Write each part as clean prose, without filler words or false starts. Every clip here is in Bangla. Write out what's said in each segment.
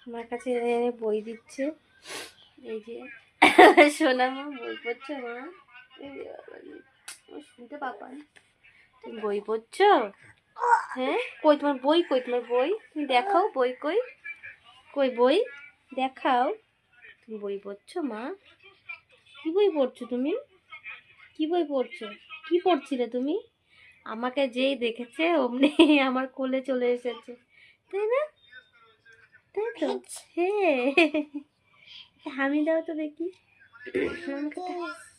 আমার কাছে এনে বই দিচ্ছে। এই যে সোনা মা বই পড়ছো মা? শুনতে পাবা? তুমি বই পড়ছো? হ্যাঁ, কই তোমার বই? কই তোমার বই? তুমি দেখাও বই, কই কই বই দেখাও। তুমি বই পড়ছো মা? কি বই পড়ছো তুমি? কি বই পড়ছো? কি পড়ছিলে তুমি? আমাকে যেই দেখেছে অমনি আমার কোলে চলে এসেছে, তাই না? তাই তো? হ্যাঁ, হামি দাও তো দেখি।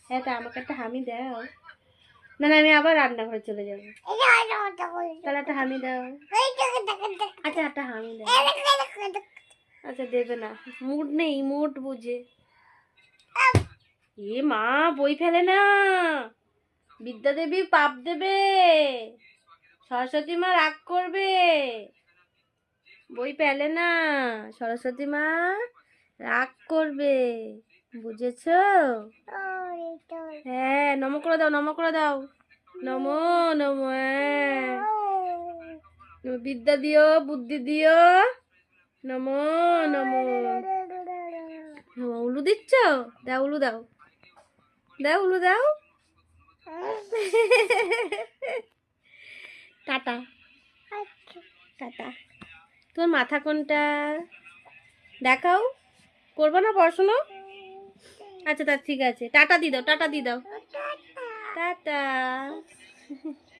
হ্যাঁ, তা আমাকে একটা হামি দাও। না না, আমি আবার রান্নাঘরে চলে যাবো। তাহলে একটা হামি দাও। আচ্ছা, একটা হামি দাও। আচ্ছা, দেবে না, মুড নেই, মুড বুঝে। এ মা, বই ফেলে না, বিদ্যা দেবী পাপ দেবে, সরস্বতী মা রাগ করবে। বই পেলে না, সরস্বতী মা রাগ করবে, বুঝেছো? হ্যাঁ, নম করে দাও, নম করে দাও। নমো নমো, হ্যাঁ। বিদ্যা দিও, বুদ্ধি দিও। নমো নমো। উলু দিচ্ছ? দাও উলু দাও, দাও উলু দাও। Tata tata. তোমার মাথা কোনটা দেখাও। করবো না পড়াশোনা? আচ্ছা তা ঠিক আছে, টাটা দি দাও, টাটা দি দাও, টাটা।